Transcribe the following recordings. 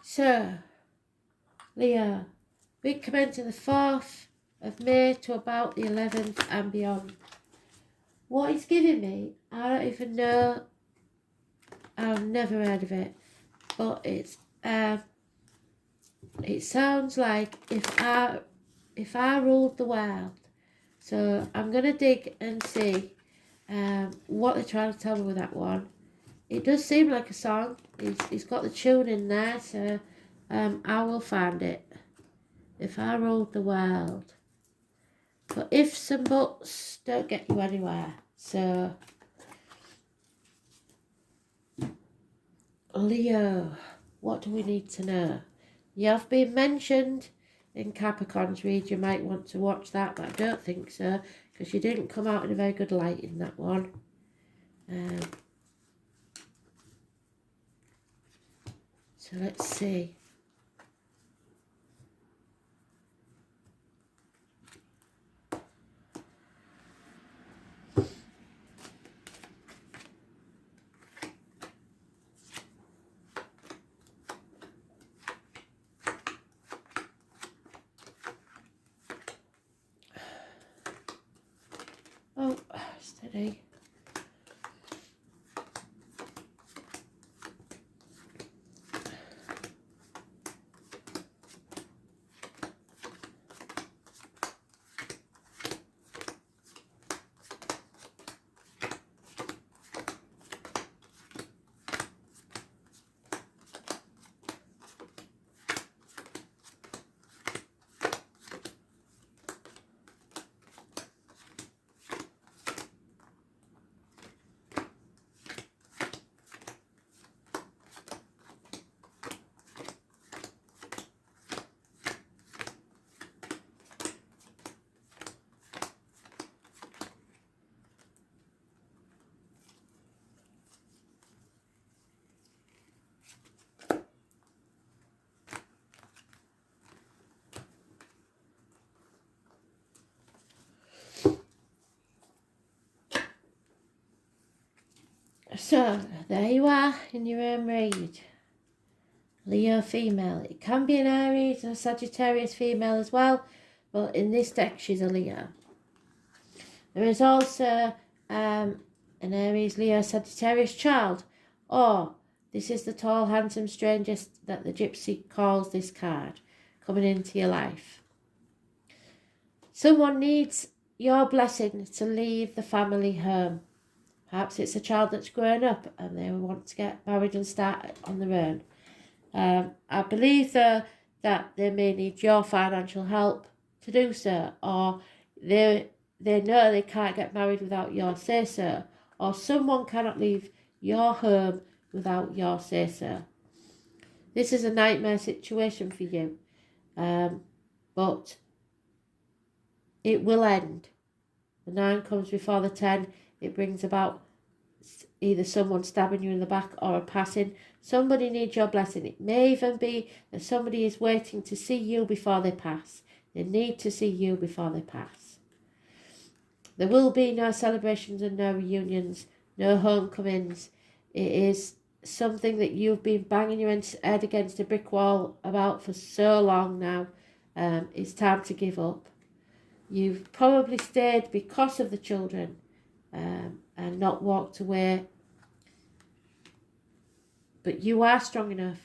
So, Leo, week commencing the 4th of May to about the 11th and beyond. What it's giving me, I don't even know. I've never heard of it, but it sounds like if I ruled the world. So I'm gonna dig and see what they're trying to tell me with that one. It does seem like a song. It's got the tune in there, so I will find it. If I ruled the world. But ifs and buts don't get you anywhere. So Leo, what do we need to know? You have been mentioned in Capricorn's read. You might want to watch that, but I don't think so, because you didn't come out in a very good light in that one. So let's see. Oh, steady. So, there you are in your own read. Leo female. It can be an Aries or Sagittarius female as well, but in this deck she's a Leo. There is also an Aries, Leo, Sagittarius child, or this is the tall, handsome stranger that the Gypsy calls this card, coming into your life. Someone needs your blessing to leave the family home. Perhaps it's a child that's grown up and they want to get married and start on their own. I believe though that they may need your financial help to do so, or they know they can't get married without your say-so, or someone cannot leave your home without your say-so. This is a nightmare situation for you, but it will end. The 9 comes before the 10. It brings about either someone stabbing you in the back or a passing. Somebody needs your blessing. It may even be that somebody is waiting to see you before they pass. They need to see you before they pass. There will be no celebrations and no reunions, no homecomings. It is something that you've been banging your head against a brick wall about for so long now. It's time to give up. You've probably stayed because of the children and not walked away. But you are strong enough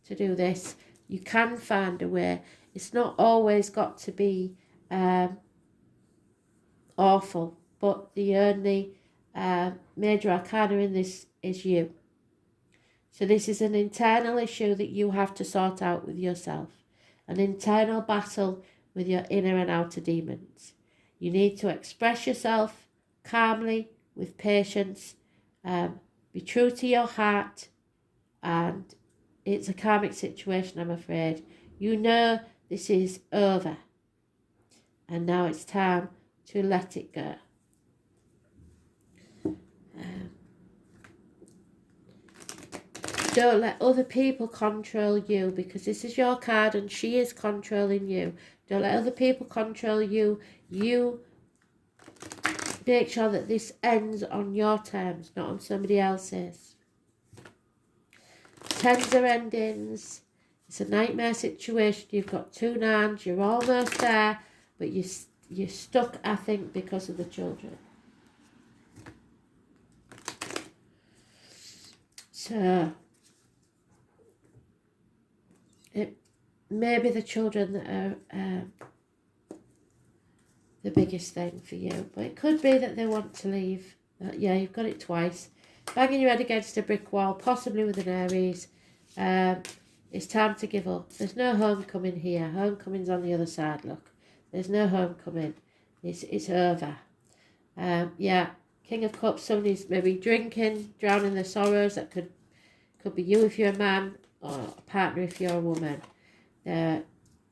to do this. You can find a way. It's not always got to be awful, but the only major arcana in this is you. So this is an internal issue that you have to sort out with yourself. An internal battle with your inner and outer demons. You need to express yourself calmly, with patience, be true to your heart, and it's a karmic situation, I'm afraid. You know this is over, and now it's time to let it go. Don't let other people control you, because this is your card and she is controlling you. Don't let other people control you. You make sure that this ends on your terms, not on somebody else's. Tens are endings. It's a nightmare situation. You've got two nans, you're almost there, but you're stuck, I think, because of the children. So it may be the children that are the biggest thing for you, but it could be that they want to leave. Yeah, you've got it twice. Banging your head against a brick wall, possibly with an Aries. It's time to give up. There's no homecoming here. Homecoming's on the other side, look. There's no homecoming. It's over. Yeah, King of Cups, somebody's maybe drinking, drowning their sorrows. That could be you if you're a man, or a partner if you're a woman. They're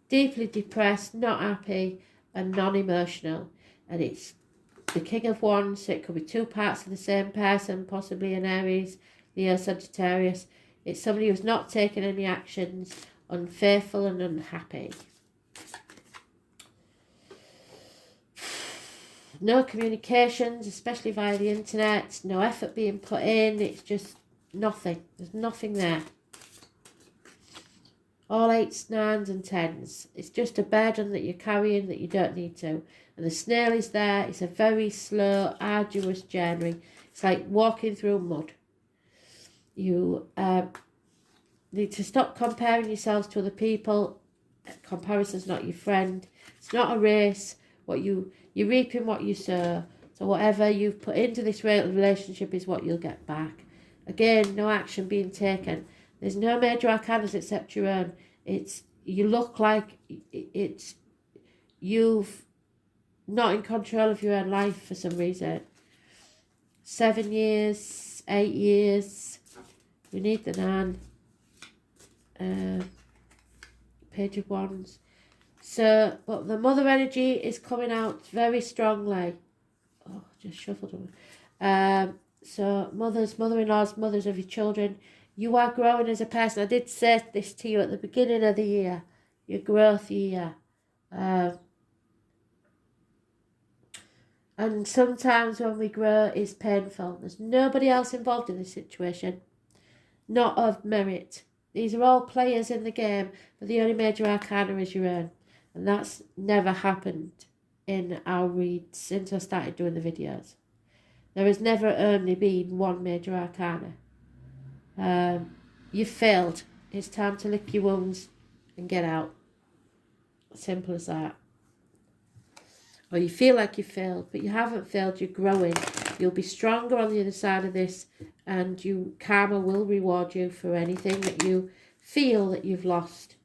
deeply depressed, not happy, and non-emotional. And it's the King of Wands, so it could be two parts of the same person, possibly an Aries, Leo, Sagittarius. It's somebody who's not taking any actions, unfaithful and unhappy. No communications, especially via the internet. No effort being put in. It's just nothing. There's nothing there. All 8s, 9s and 10s. It's just a burden that you're carrying that you don't need to. And the snail is there. It's a very slow, arduous journey. It's like walking through mud. You need to stop comparing yourselves to other people. Comparison's not your friend. It's not a race. You're reaping what you sow. So whatever you've put into this relationship is what you'll get back. Again, no action being taken. There's no major arcanas except your own. You look like you've not in control of your own life for some reason. 7 years, 8 years. We need the Nan. Page of Wands. So, but the mother energy is coming out very strongly. Oh, just shuffled them. So mother-in-laws, mothers of your children, you are growing as a person. I did say this to you at the beginning of the year, your growth year. And sometimes when we grow, it's painful. There's nobody else involved in this situation, not of merit. These are all players in the game, but the only major arcana is your own. And that's never happened in our reads since I started doing the videos. There has never only been one major arcana. You've failed. It's time to lick your wounds and get out. Simple as that. Or you feel like you failed, but you haven't failed. You're growing. You'll be stronger on the other side of this, and karma will reward you for anything that you feel that you've lost.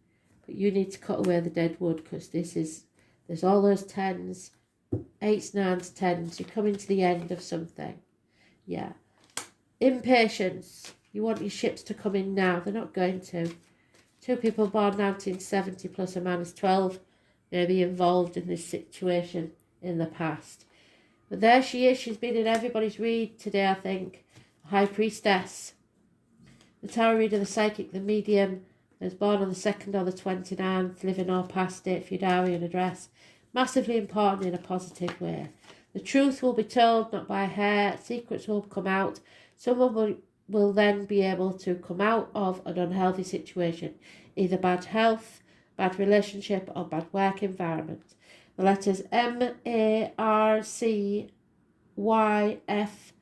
But you need to cut away the dead wood, because there's all those 10s, 8s, 9s, 10s. You're coming to the end of something. Yeah. Impatience. You want your ships to come in now. They're not going to. 2 people born 1970 plus a man is 12 may be involved in this situation in the past. But there she is. She's been in everybody's read today, I think. High Priestess. The tarot reader, the psychic, the medium. Is born on the 2nd or the 29th, living or past it, Fudarian address. Massively important in a positive way. The truth will be told, not by her. Secrets will come out. Someone will then be able to come out of an unhealthy situation. Either bad health, bad relationship, or bad work environment. The letters M, A, R, C, Y, F,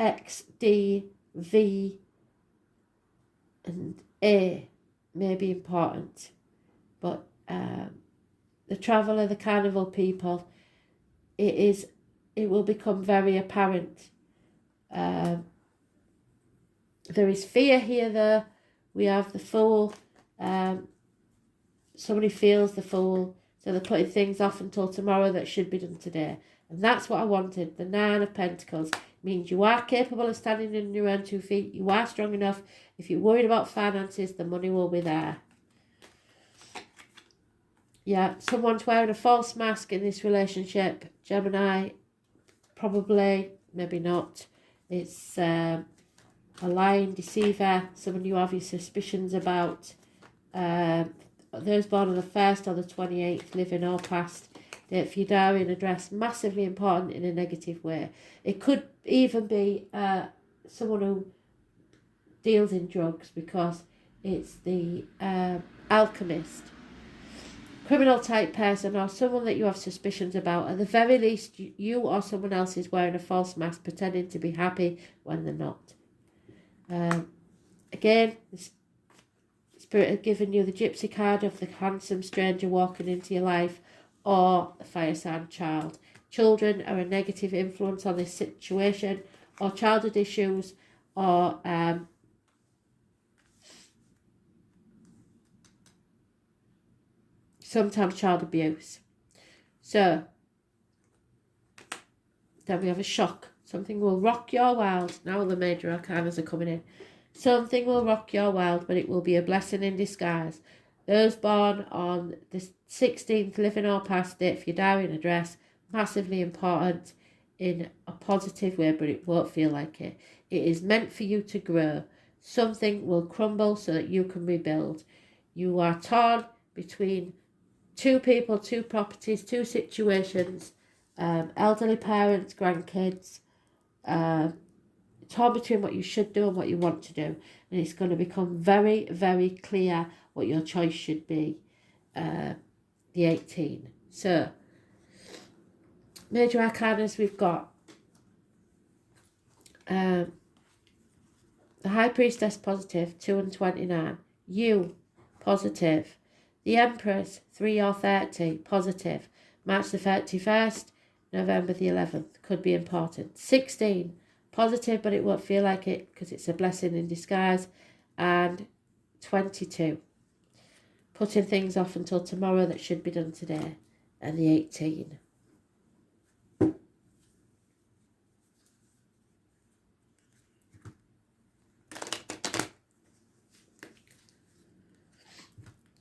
X, D, V, and A may be important, but the traveller, the carnival people, it will become very apparent. There is fear here though. We have the Fool. Somebody feels the Fool, so they're putting things off until tomorrow that should be done today. And that's what I wanted. The 9 of Pentacles means you are capable of standing on your own 2 feet. You are strong enough. If you're worried about finances, the money will be there. Yeah, someone's wearing a false mask in this relationship. Gemini, probably, maybe not. It's a lying deceiver, someone you have your suspicions about. Those born on the 1st or the 28th, living or past. Date for your diary and address, massively important in a negative way. It could even be someone who deals in drugs, because It's the alchemist. Criminal type person or someone that you have suspicions about. At the very least, you or someone else is wearing a false mask, pretending to be happy when they're not. Again, the Spirit has given you the gypsy card of the handsome stranger walking into your life, or the fire sign child. Children are a negative influence on this situation, or childhood issues, or sometimes child abuse. So, then we have a shock. Something will rock your world. Now the major arcanas are coming in. Something will rock your world, but it will be a blessing in disguise. Those born on the 16th, living or past it, for your diary and address, massively important in a positive way, but it won't feel like it. It is meant for you to grow. Something will crumble so that you can rebuild. You are torn between two people, two properties, two situations, elderly parents, grandkids, torn between what you should do and what you want to do, and it's going to become very, very clear what your choice should be. The 18. So, major arcanas we've got the High Priestess positive, 2 and 29. You positive. The Empress, 3 or 30, positive. March the 31st, November the 11th, could be important. 16, positive, but it won't feel like it because it's a blessing in disguise. And 22, putting things off until tomorrow that should be done today. And the 18.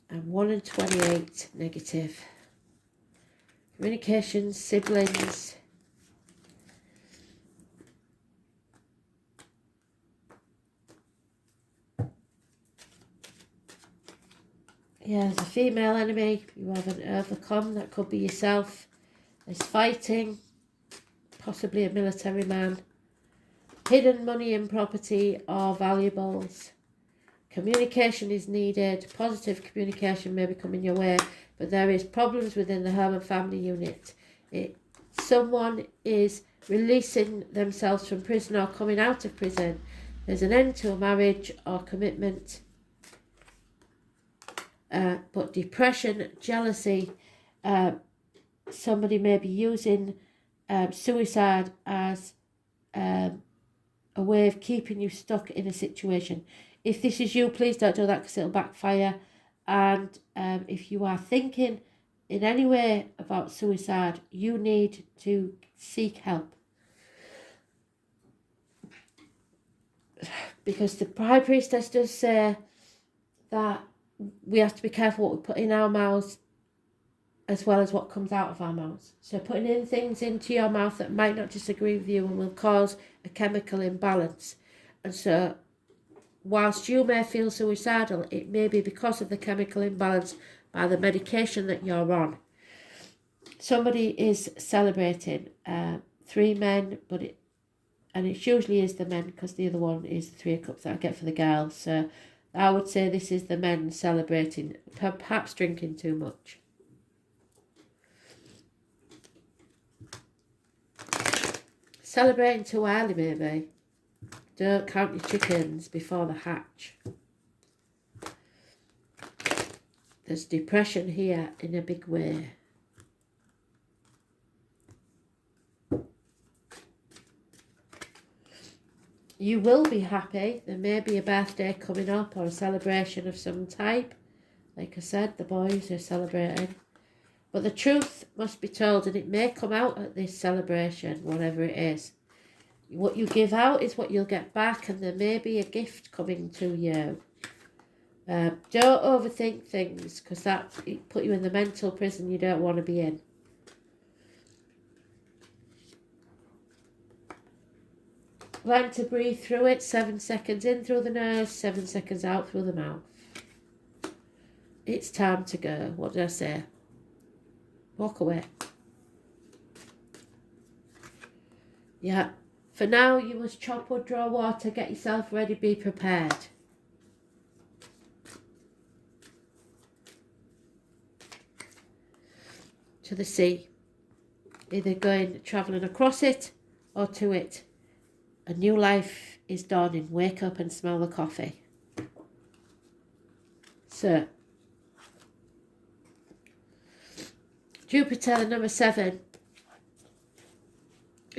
And 1 and 28, negative. Communications, siblings. Yeah, there's a female enemy you haven't overcome. That could be yourself. There's fighting, possibly a military man. Hidden money and property or valuables. Communication is needed. Positive communication may be coming your way, but there is problems within the home and family unit. Someone is releasing themselves from prison or coming out of prison. There's an end to a marriage or commitment. But depression, jealousy, somebody may be using suicide as a way of keeping you stuck in a situation. If this is you, please don't do that because it'll backfire. And if you are thinking in any way about suicide, you need to seek help. Because the High Priestess does say that we have to be careful what we put in our mouths as well as what comes out of our mouths. So putting in things into your mouth that might not disagree with you and will cause a chemical imbalance. And so whilst you may feel suicidal, it may be because of the chemical imbalance by the medication that you're on. Somebody is celebrating, 3 men, and it usually is the men because the other one is the 3 of Cups that I get for the girls. So I would say this is the men celebrating, perhaps drinking too much. Celebrating too early, maybe. Don't count your chickens before the hatch. There's depression here in a big way. You will be happy. There may be a birthday coming up or a celebration of some type. Like I said, the boys are celebrating. But the truth must be told, and it may come out at this celebration, whatever it is. What you give out is what you'll get back, and there may be a gift coming to you. Don't overthink things, because that put you in the mental prison you don't want to be in. Learn to breathe through it. 7 seconds in through the nose, 7 seconds out through the mouth. It's time to go. What did I say? Walk away. Yeah. For now, you must chop wood, draw water, get yourself ready, be prepared. to the sea, either travelling across it or to it. A new life is dawning. Wake up and smell the coffee. So, Jupiter, number 7.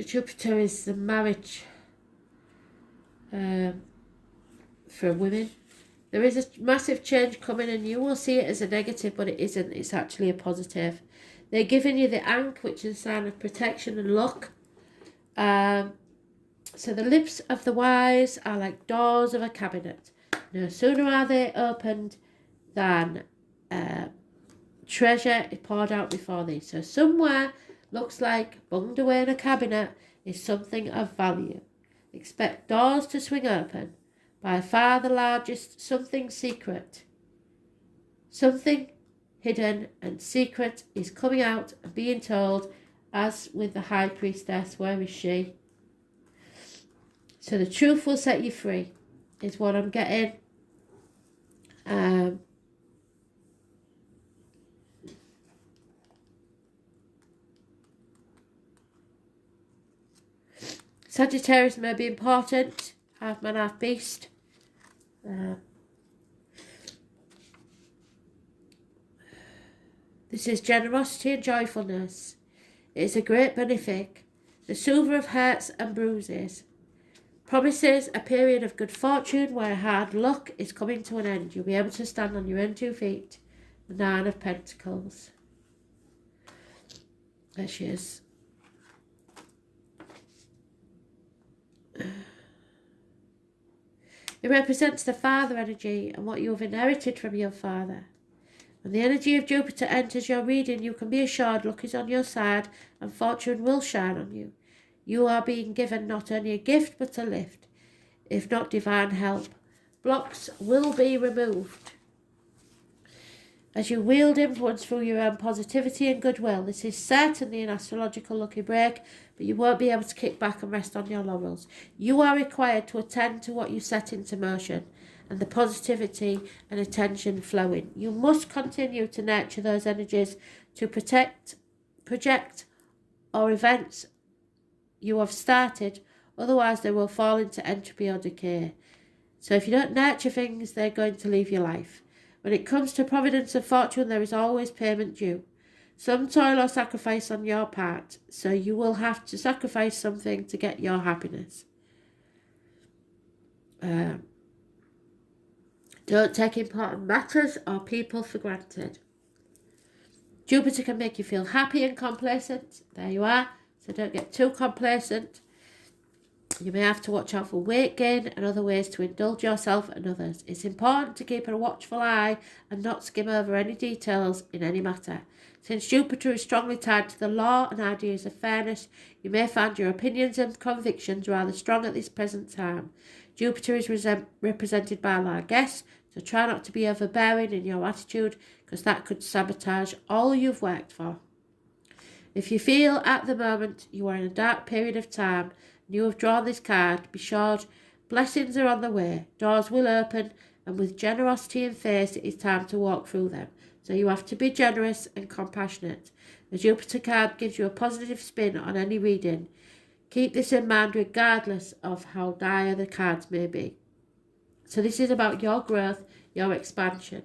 Jupiter is the marriage for women. There is a massive change coming and you will see it as a negative, but it isn't. It's actually a positive. They're giving you the Ankh, which is a sign of protection and luck. So the lips of the wise are like doors of a cabinet. No sooner are they opened than treasure is poured out before thee. So somewhere looks like bunged away in a cabinet is something of value. Expect doors to swing open. By far the largest, something secret. Something hidden and secret is coming out and being told, as with the high priestess. Where is she? So the truth will set you free, is what I'm getting. Sagittarius may be important, half man, half beast. This is generosity and joyfulness. It is a great benefic, the soother of hurts and bruises. Promises a period of good fortune where hard luck is coming to an end. You'll be able to stand on your own 2 feet. The 9 of Pentacles. There she is. It represents the father energy and what you have inherited from your father. When the energy of Jupiter enters your reading, you can be assured luck is on your side and fortune will shine on you. You are being given not only a gift but a lift, if not divine help. Blocks will be removed. As you wield influence through your own positivity and goodwill, this is certainly an astrological lucky break, but you won't be able to kick back and rest on your laurels. You are required to attend to what you set into motion and the positivity and attention flowing. You must continue to nurture those energies to project or events you have started, otherwise they will fall into entropy or decay. So if you don't nurture things, they're going to leave your life. When it comes to providence and fortune, there is always payment due. Some toil or sacrifice on your part, so you will have to sacrifice something to get your happiness. Don't take important matters or people for granted. Jupiter can make you feel happy and complacent. There you are. So don't get too complacent. You may have to watch out for weight gain and other ways to indulge yourself and others. It's important to keep a watchful eye and not skim over any details in any matter. Since Jupiter is strongly tied to the law and ideas of fairness, you may find your opinions and convictions rather strong at this present time. Jupiter is represented by Largess, so try not to be overbearing in your attitude, because that could sabotage all you've worked for. If you feel at the moment you are in a dark period of time and you have drawn this card, be sure blessings are on the way. Doors will open, and with generosity and faith, it is time to walk through them. So you have to be generous and compassionate. The Jupiter card gives you a positive spin on any reading. Keep this in mind regardless of how dire the cards may be. So this is about your growth, your expansion.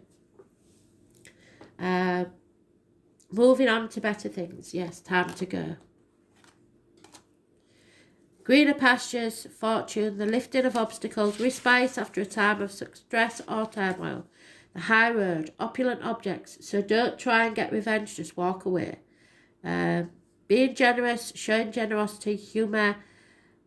Moving on to better things. Yes, time to go. Greener pastures, fortune, the lifting of obstacles, respite after a time of stress or turmoil. The high road, opulent objects. So don't try and get revenge, just walk away. Being generous, showing generosity, humour,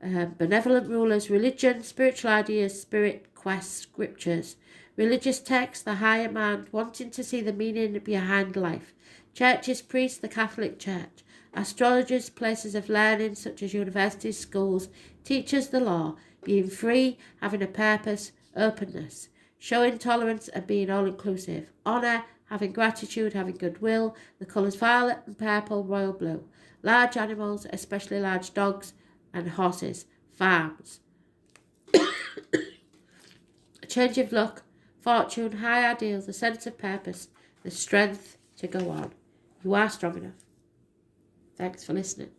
benevolent rulers, religion, spiritual ideas, spirit quests, scriptures. Religious texts, the higher mind, wanting to see the meaning behind life. Churches, priests, the Catholic Church. Astrologers, places of learning such as universities, schools. Teachers, the law. Being free, having a purpose, openness. Showing tolerance and being all-inclusive. Honour, having gratitude, having goodwill. The colours violet and purple, royal blue. Large animals, especially large dogs and horses. Farms. A change of luck, fortune, high ideals, a sense of purpose, the strength to go on. You are strong enough. Thanks for listening.